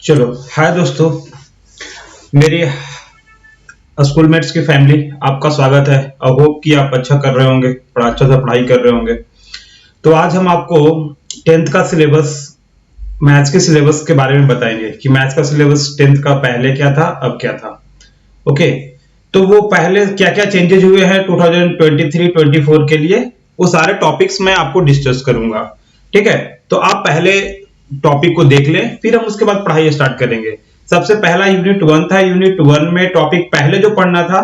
चलो हाय दोस्तों, मेरी स्कूलमेट्स की फैमिली आपका स्वागत है। आई होप कि आप अच्छा कर रहे होंगे, बड़ा अच्छा से पढ़ाई कर रहे होंगे। तो आज हम आपको 10th का सिलेबस, मैथ्स के सिलेबस के बारे में बताएंगे कि मैथ्स का सिलेबस 10th का पहले क्या था, अब क्या था। ओके, तो वो पहले क्या क्या चेंजेस हुए हैं 2023-24 के लिए, वो सारे टॉपिक्स मैं आपको डिस्कस करूंगा। ठीक है, तो आप पहले टॉपिक को देख लें, फिर हम उसके बाद पढ़ाई स्टार्ट करेंगे। सबसे पहला यूनिट 1 था। यूनिट 1 में टॉपिक पहले जो पढ़ना था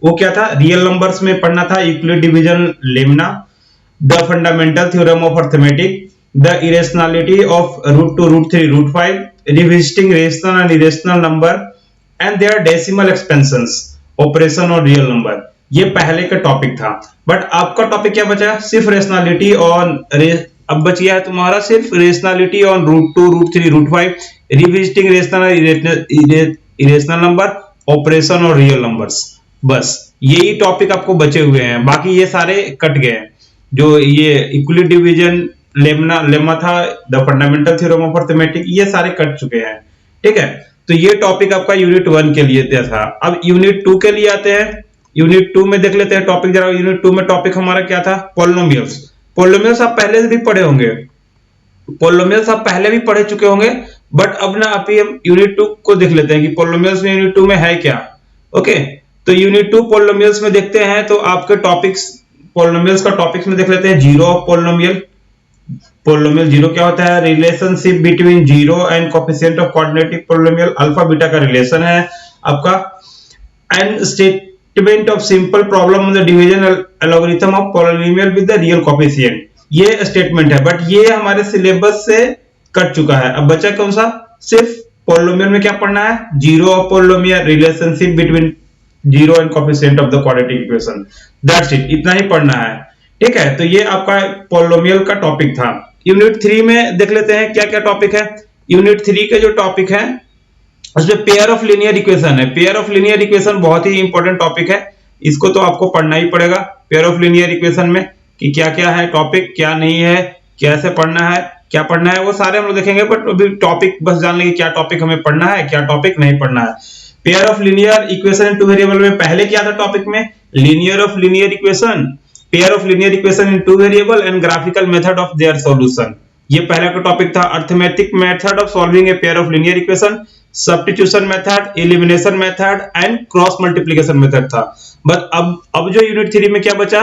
वो क्या था, रियल नंबर्स में पढ़ना था Euclid division lemma, the fundamental theorem of arithmetic, the irrationality of √2 √3 √5, revisiting rational and irrational number and their decimal expansions, operation और रियल नंबर। ये पहले का टॉपिक था। बट आपका टॉपिक क्या बचा, सिर्फ रेशनैलिटी ऑन, अब बच गया है तुम्हारा सिर्फ rationality on √2 √3 √5, revisiting rational irrational number, operation और रियल नंबर्स। बस यही टॉपिक आपको बचे हुए हैं, बाकी ये सारे कट गए हैं। जो ये यूक्लिड डिवीजन लेमा था, the fundamental theorem of arithmetic, ये सारे कट चुके हैं। ठीक है, तो ये टॉपिक आपका यूनिट 1 के लिए था। अब यूनिट 2 के लिए आते हैं। यूनिट 2 में देख लेते हैं टॉपिक जरा। यूनिट 2 में टॉपिक हमारा क्या था, पॉलिनोमियल्स। पॉलिनोमियल्स आप पहले से भी पढ़े होंगे, पॉलिनोमियल्स आप पहले भी पढ़ चुके होंगे, बट अब ना अभी हम यूनिट 2 को देख लेते हैं कि पॉलिनोमियल्स में यूनिट 2 में है क्या। ओके, तो यूनिट 2 पॉलिनोमियल्स में देखते हैं, तो आपके टॉपिक्स पॉलिनोमियल्स का टॉपिक्स में देख लेते हैं। Zero of polynomial. Polynomial zero क्या होता है, relationship between zero and coefficient of quadratic polynomial. Alpha beta का रिलेशन है आपका। And statement of simple problem on the division algorithm of polynomial with the real coefficient, ये statement है, but ये हमारे सिलेबस से कट चुका है। अब बचा कौन सा, सिर्फ पॉलिनोमियल में क्या पढ़ना है, zero of polynomial, relationship between zero and coefficient of the quadratic equation. That's it, इतना ही पढ़ना है। ठीक है, तो ये आपका पॉलिनोमियल का टॉपिक था। यूनिट 3 में देख लेते हैं क्या क्या टॉपिक है। यूनिट 3 के जो टॉपिक है उसमें पेयर ऑफ लीनियर इक्वेशन है। पेयर ऑफ लीनियर इक्वेशन बहुत ही इंपॉर्टेंट टॉपिक है, इसको तो आपको पढ़ना ही पड़ेगा। पेयर ऑफ लीनियर इक्वेशन में कि क्या क्या है टॉपिक, क्या नहीं है, कैसे पढ़ना है, क्या पढ़ना है, वो सारे हम लोग देखेंगे। बट अभी टॉपिक बस जान लेंगे क्या टॉपिक हमें पढ़ना है, क्या टॉपिक नहीं पढ़ना है। Pair of linear equation in two variable में पहले क्या था टॉपिक में, linear of linear equation, pair of linear equation in two variable and graphical method of their solution. ये पहला का टॉपिक था। Arithmetic method of solving a pair of linear equation, substitution method, elimination method and cross multiplication method था। But अब जो unit 3 में क्या बचा,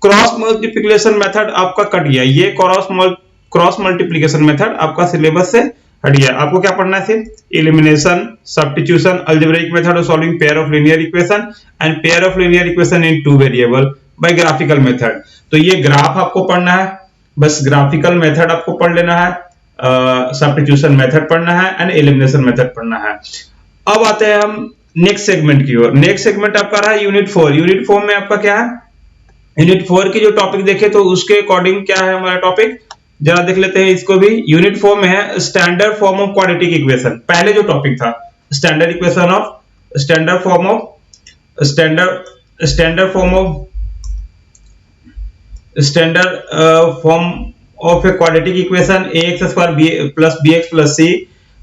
क्रॉस मल्टीप्लिकेशन मेथड आपका कट गया। ये क्रॉस मल्टीप्लिकेशन मेथड आपका सिलेबस से हट गया। आपको क्या पढ़ना है, सिर्फ elimination, substitution, algebraic method of solving pair of linear equation and pair of linear equation in two variable bye graphical method. तो ये ग्राफ आपको पढ़ना है, बस ग्राफिकल मेथड आपको पढ़ लेना है, सब्स्टिट्यूशन मेथड पढ़ना है एंड एलिमिनेशन मेथड पढ़ना है। अब आते हैं हम नेक्स्ट सेगमेंट की ओर। नेक्स्ट सेगमेंट आपका रहा यूनिट 4। यूनिट 4 में आपका क्या है, यूनिट 4 की जो टॉपिक देखे तो उसके अकॉर्डिंग क्या है हमारा टॉपिक, जरा देख लेते हैं इसको भी। यूनिट 4 में है standard form of quadratic equation. पहले जो टॉपिक था standard equation of standard form of a quadratic equation ax² plus bx plus c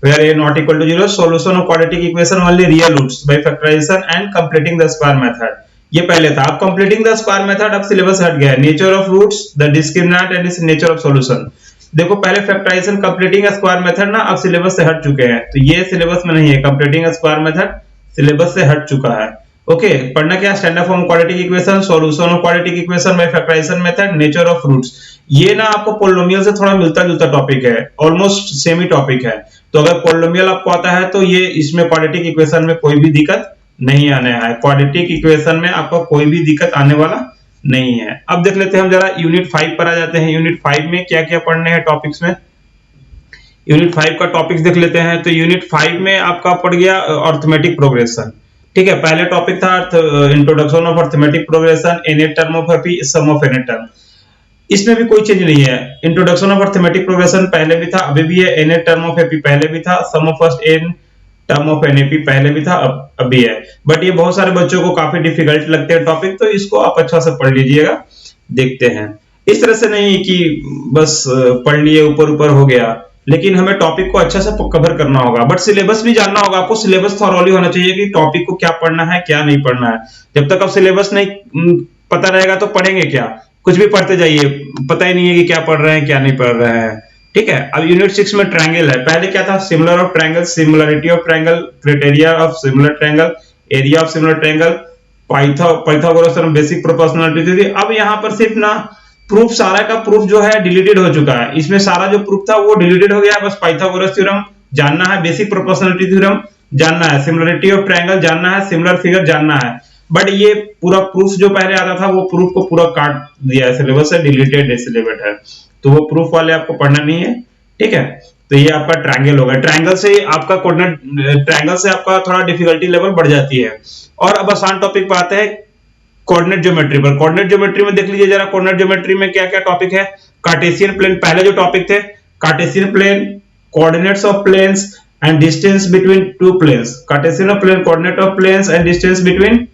where a not equal to 0, solution of quadratic equation only real roots by factorization and completing the square method। ये पहले था। अब completing the square method अब syllabus हट गया है। Nature of roots, the discriminant and its nature of solution. देखो पहले फैक्टराइजेशन, कंप्लीटिंग स्क्वायर मेथड ना अब सिलेबस से हट चुके हैं, तो ये सिलेबस में नहीं है। कंप्लीटिंग स्क्वायर मेथड सिलेबस से हट चुका है। ओके, पढ़ना क्या, standard form quadratic equation, solution of quadratic equation by factorization method, nature of roots. ये ना आपको पॉलिनोमियल से थोड़ा मिलता जुलता टॉपिक है, ऑलमोस्ट सेम ही टॉपिक है। तो अगर पॉलिनोमियल आपको आता है तो ये इसमें क्वाड्रेटिक इक्वेशन में कोई भी दिक्कत नहीं आने है। क्वाड्रेटिक इक्वेशन में आपको कोई भी दिक्कत आने वाला नहीं है। अब देख लेते हैं हम जरा यूनिट 5 पर आ जाते हैं। यूनिट 5 में क्या क्या पढ़ने हैं टॉपिक्स में, यूनिट 5 का टॉपिक्स देख लेते हैं। तो यूनिट 5 में आपका पड़ गया अर्थमेटिक प्रोग्रेशन। ठीक है, पहले टॉपिक था introduction of arithmetic progression, n term of AP, sum of n term. इसमें भी कोई चेंज नहीं है। इंट्रोडक्शन ऑफ अर्थमेटिक प्रोग्रेशन पहले भी था, अभी भी है। एन टर्म ऑफ एपी पहले भी था, sum of first n term of n AP पहले भी था, अब भी है। बट ये बहुत सारे बच्चों को काफी डिफिकल्ट लगते हैं टॉपिक, तो इसको आप अच्छा से पढ़ लीजिएगा। देखते हैं, इस तरह से नहीं कि बस पढ़ लिए ऊपर ऊपर हो गया। लेकिन हमें टॉपिक को अच्छा से कवर करना होगा, बट सिलेबस भी जानना होगा आपको। सिलेबस थॉरोली होना चाहिए कि टॉपिक को क्या पढ़ना है क्या नहीं पढ़ना है। जब तक आप सिलेबस नहीं पता रहेगा तो पढ़ेंगे क्या, कुछ भी पढ़ते जाइए, पता ही नहीं है कि क्या पढ़ रहे हैं क्या नहीं पढ़ रहे हैं। ठीक है, अब यूनिट 6 में ट्रायंगल है। पहले क्या था, similar of triangle, similarity of triangle, criteria of similar triangle, area of similar triangle, Pythagoras theorem, basic proportionality theory. अब यहाँ पर सिर्फ ना प्रूफ, सारा का प्रूफ जो है डिलीटेड हो चुका है। इसमें सारा जो प्रूफ था वो डिलीटेड हो गया, बस पाइथागोरस थ्योरम जानना है, बेसिक प्रोपोर्शनलिटी थ्योरम जानना है, सिमिलरिटी ऑफ ट्रायंगल जानना है, सिमिलर फिगर जानना है। बट ये पूरा प्रूफ जो पहले आता था वो प्रूफ को पूरा काट दिया है, सिलेबस से डिलीटेड है, सिलेबस है, तो वो प्रूफ वाले आपको पढ़ना नहीं है। ठीक है, तो ये आपका ट्रायंगल होगा। ट्रायंगल से आपका कोऑर्डिनेट, ट्रायंगल से आपका थोड़ा डिफिकल्टी लेवल बढ़ जाती है। और अब आसान टॉपिक पे आते हैं, कोऑर्डिनेट ज्योमेट्री पर। कोऑर्डिनेट ज्योमेट्री में देख लीजिए जरा, कोऑर्डिनेट ज्योमेट्री में क्या क्या टॉपिक है। कार्टेशियन प्लेन, पहले जो टॉपिक थे Cartesian plane, coordinates of planes and distance between two planes, Cartesian of plane, coordinate of planes and distance between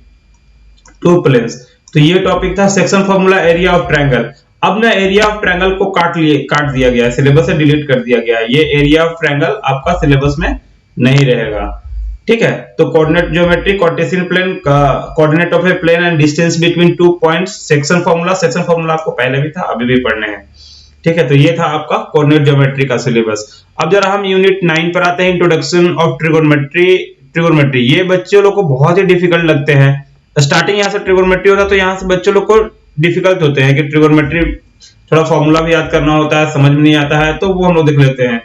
two planes. तो ये टॉपिक था। Section formula, area of triangle. अब ना area of triangle को काट दिया गया है, सिलेबस से डिलीट कर दिया गया है। ये एरिया ऑफ ट्रायंगल आपका सिलेबस में नहीं रहेगा। ठीक है, तो coordinate geometry, Cartesian plane, coordinate of a plane and distance between two points, section formula. Section formula आपको पहले भी था, अभी भी पढ़ने हैं। ठीक है, तो ये था आपका कोऑर्डिनेट ज्योमेट्री का सिलेबस। अब जरा हम यूनिट 9 पर आते हैं, इंट्रोडक्शन ऑफ ट्रिगोनोमेट्री। ट्रिगोनोमेट्री ये बच्चों लोग को बहुत ही डिफिकल्ट लगते हैं। स्टार्टिंग यहाँ से ट्रिगोनोमेट्री होता है तो यहाँ से बच्चों लोग को डिफिकल्ट होते हैं कि ट्रिगोनोमेट्री थोड़ा फॉर्मूला भी याद करना होता है, समझ में नहीं आता है, तो वो हम लोग देख लेते हैं।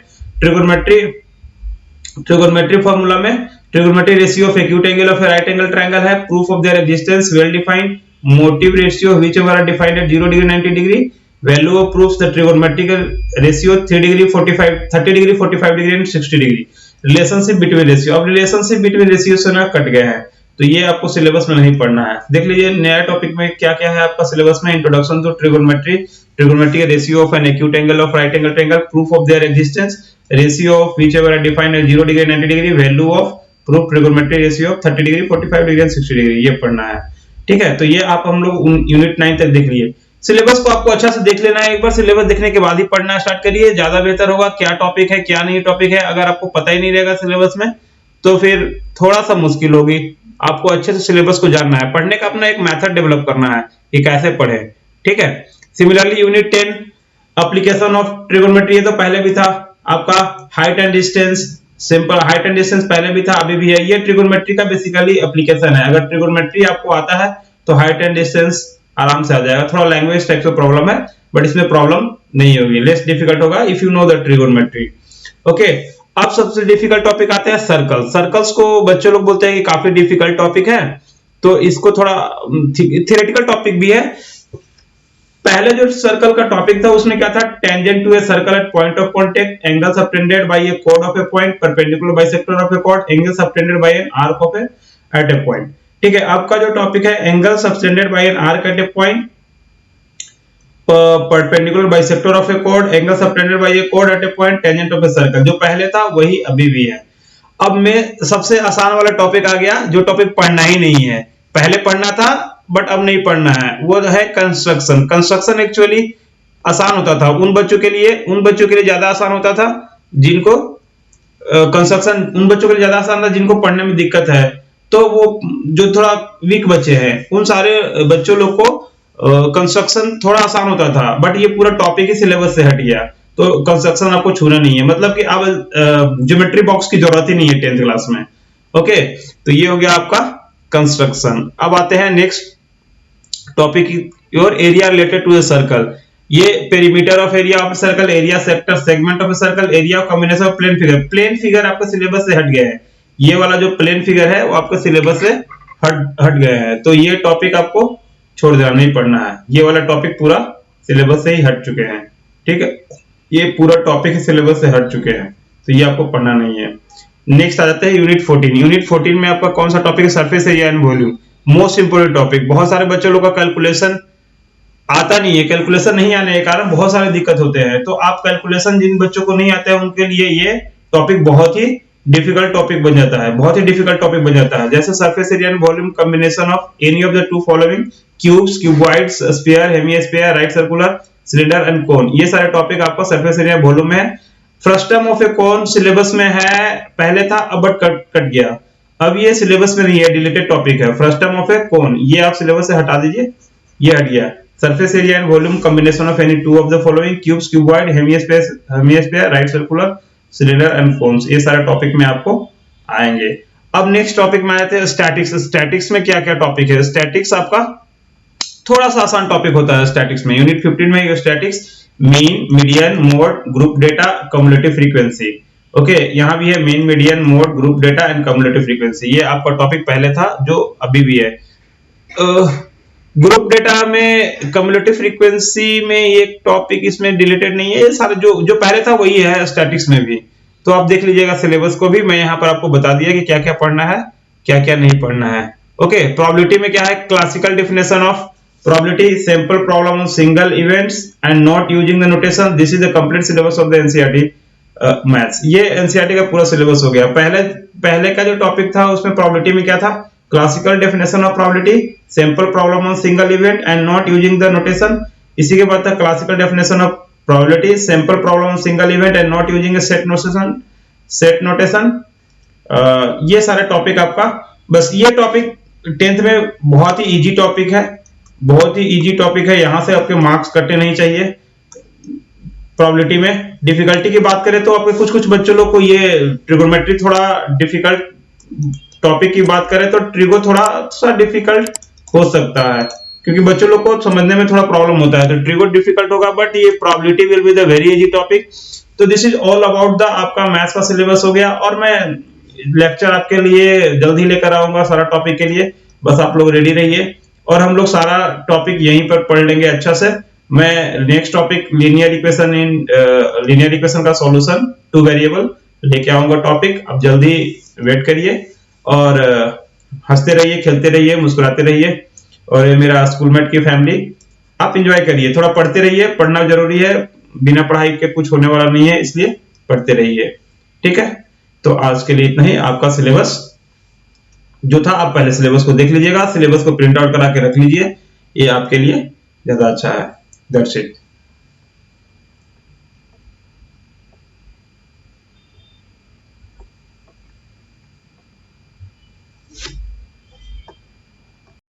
ट्रिगोनोमेट्री फॉर्मूला में trigonometry ratio of acute angle of a right angle triangle है, proof of their existence, well defined, motive ratio whichever are defined at 0 degree 90 degree, value of proofs the trigonometrical ratio 3 degree 45 30 degree 45 degree and 60 degree, relationship between ratio. अब relationship between ratio से ना cut गए हैं, तो ये आपको syllabus में नहीं पढ़ना है। देख लीजिए नया टॉपिक में क्या क्या है आपका सिलेबस में। Introduction to trigonometry, trigonometry ratio of an acute angle of right angle triangle, proof of their existence, ratio of whichever are defined at 0 degree 90 degree, value of proof trigonometry ratio of 30 degree 45 degree and 60 degree, ये पढ़ना है। ठीक है, तो ये आप हम लोग यूनिट 9 तक देख लिए। सिलेबस को आपको अच्छा से देख लेना है, एक बार सिलेबस देखने के बाद ही पढ़ना स्टार्ट करिए, ज्यादा बेहतर होगा। क्या टॉपिक है क्या नहीं टॉपिक है, अगर आपको पता ही नहीं रहेगा सिलेबस में तो फिर थोड़ा सा मुश्किल होगी। आपको अच्छे से सिलेबस को जानना है, पढ़ने का अपना एक मेथड डेवलप करना है कि कैसे पढ़े। ठीक है, similarly unit 10 application of trigonometry, ये तो पहले भी था आपका। Height and distance, simple height and distance पहले भी था अभी भी है। ये ट्रिगोनोमेट्री का बेसिकली एप्लीकेशन है। अगर ट्रिगोनोमेट्री आपको आता है तो हाइट एंड डिस्टेंस आराम से आ जाएगा। थोड़ा लैंग्वेज टाइप का प्रॉब्लम है बट इसमें प्रॉब्लम नहीं होगी, लेस डिफिकल्ट होगा if you know the trigonometry. Okay, अब सबसे डिफिकल्ट टॉपिक आते हैं सर्कल। सर्कल्स को बच्चे लोग बोलते हैं कि काफी डिफिकल्ट टॉपिक है, तो इसको थोड़ा थियोरेटिकल टॉपिक भी है। पहले जो सर्कल का टॉपिक था उसमें क्या था, tangent to a circle eight point of contact, angle subtended bye A code of A point, perpendicular bisector of A code, angle subtended bye an arc of A eight A point. ठीक है, आपका जो topic है angle subtended bye an arc eight A point, perpendicular bisector of A code, angle subtended bye A code eight A point, tangent of a circle. जो पहले था वही अभी भी है। अब में सबसे आसान वाला टॉपिक आ गया, जो टॉपिक पढ़ना ही नहीं है, पहले पढ़ना था बट अब नहीं पढ़ना है, वो है कंस्ट्रक्शन। कंस्ट्रक्शन एक्चुअली आसान होता था उन बच्चों के लिए ज्यादा आसान होता था जिनको कंस्ट्रक्शन, उन बच्चों के लिए ज्यादा आसान था जिनको पढ़ने में दिक्कत है। तो वो जो थोड़ा वीक बच्चे हैं उन सारे बच्चों लोग को कंस्ट्रक्शन थोड़ा आसान होता था, बट ये पूरा टॉपिक ही सिलेबस से हट गया, तो कंस्ट्रक्शन आपको छूना नहीं है। मतलब कि अब ज्योमेट्री बॉक्स की जरूरत ही नहीं है 10th क्लास में। ओके, तो ये हो गया आपका कंस्ट्रक्शन। अब आते हैं next topic, your area related to the circle. ये perimeter of area of circle, area sector, segment of circle, area of combination of plane figure. Plane figure आपका सिलेबस से हट गए हैं, ये वाला जो प्लेन फिगर है वो आपका सिलेबस से हट गए हैं, तो ये टॉपिक आपको छोड़ देना, नहीं पढ़ना है। ये वाला टॉपिक पूरा सिलेबस से ही हट चुके हैं। ठीक है, ये पूरा टॉपिक सिलेबस से हट चुके हैं, तो ये आपको पढ़ना नहीं है। नेक्स्ट आ जाते हैं यूनिट 14। यूनिट 14 में आपका कौन सा टॉपिक है, surface area and volume. Most important topic. बहुत सारे बच्चों लोग का कैलकुलेशन आता नहीं है, कैलकुलेशन नहीं आने के कारण बहुत सारे दिक्कत होते हैं। तो आप कैलकुलेशन जिन बच्चों को नहीं आते हैं उनके लिए ये टॉपिक बहुत ही डिफिकल्ट टॉपिक बन जाता है, बहुत ही डिफिकल्ट टॉपिक बन जाता है। जैसे surface area and volume, combination of any of the two following, cubes, cuboids, sphere, hemisphere, right circular, cylinder and cone, ये सारे टॉपिक आपका सरफेस एरिया वॉल्यूम में है। फर्स्ट टर्म ऑफ ए कौन सिलेबस में है, पहले था अब बट कट गया, अब ये सिलेबस में नहीं है, डिलीटेड टॉपिक है। फर्स्ट टर्म ऑफ ए कौन, ये आप सिलेबस से हटा दीजिए, ये हट गया। Surface area and volume combination of any two of the following, cubes, cuboid, hemisphere, right circular, cylinder and cones, ये सारे टॉपिक में आपको आएंगे। अब नेक्स्ट टॉपिक में आए थे स्टैटिक्स। स्टैटिक्स में क्या क्या टॉपिक है? स्टैटिक्स आपका थोड़ा सा आसान टॉपिक होता है स्टैटिक्स में। यूनिट 15 में statics, mean, median, mode, group data, cumulative frequency. Okay, यहाँ भी है mean, median, mode, group data and cumulative frequency. ये आपका टॉपिक पहले था जो अभी भी है। ग्रुप डेटा में कम्युलेटिव फ्रीक्वेंसी में एक टॉपिक इसमें डिलीटेड नहीं है, ये सारे जो पहले था वही है स्टैटिक्स में भी। तो आप देख लीजिएगा सिलेबस को भी, मैं यहाँ पर आपको बता दिया कि क्या क्या पढ़ना है, क्या क्या नहीं पढ़ना है। ओके, प्रोबेबिलिटी में क्या है? Classical definition of probability, sample problem on single events and not using the notation. This is the complete syllabus of the NCERT maths. ये एनसीईआरटी का पूरा सिलेबस हो गया। पहले का जो टॉपिक था उसमें प्रोबेबिलिटी में क्या था? Classical definition of probability, sample problem on single event and not using the notation. इसी के बाद था classical definition of probability, sample problem on single event and not using set notation. ये सारे टॉपिक आपका, बस ये टॉपिक 10th में बहुत ही इजी टॉपिक है, बहुत ही इजी टॉपिक है। यहां से आपके मार्क्स कटने नहीं चाहिए। प्रोबेबिलिटी में डिफिकल्टी की बात करें तो आपके कुछ बच्चों लोग को ये ट्रिगोनोमेट्री थोड़ा डिफिकल्ट, टॉपिक की बात करें तो ट्रिगो थोड़ा सा डिफिकल्ट हो सकता है, क्योंकि बच्चों लोग को समझने में थोड़ा प्रॉब्लम होता है, तो ट्रिगो डिफिकल्ट होगा, बट ये probability will be the very easy topic. तो this is all about the आपका मैथ्स का सिलेबस हो गया, और मैं लेक्चर आपके लिए जल्द ही लेकर आऊंगा सारा टॉपिक के लिए। बस आप लोग रेडी रहिए, और हम लोग सारा टॉपिक यहीं पर पढ़ लेंगे अच्छा से। मैं नेक्स्ट टॉपिक लीनियर इक्वेशन का सॉल्यूशन टू वेरिएबल लेके आऊंगा टॉपिक। आप जल्दी वेट करिए, और हंसते रहिए, खेलते रहिए, मुस्कुराते रहिए, और ये मेरा स्कूलमेट की फैमिली, आप एंजॉय करिए, थोड़ा पढ़ते रहिए। पढ़ना जरूरी है, बिना पढ़ाई के कुछ होने वाला नहीं है, इसलिए पढ़ते रहिए। ठीक है, तो आज के लिए इतना ही। आपका सिलेबस जो था, आप पहले सिलेबस को देख लीजिएगा, सिलेबस को प्रिंट आउट करा के रख लीजिए, ये आपके लिए ज्यादा अच्छा है। That's it.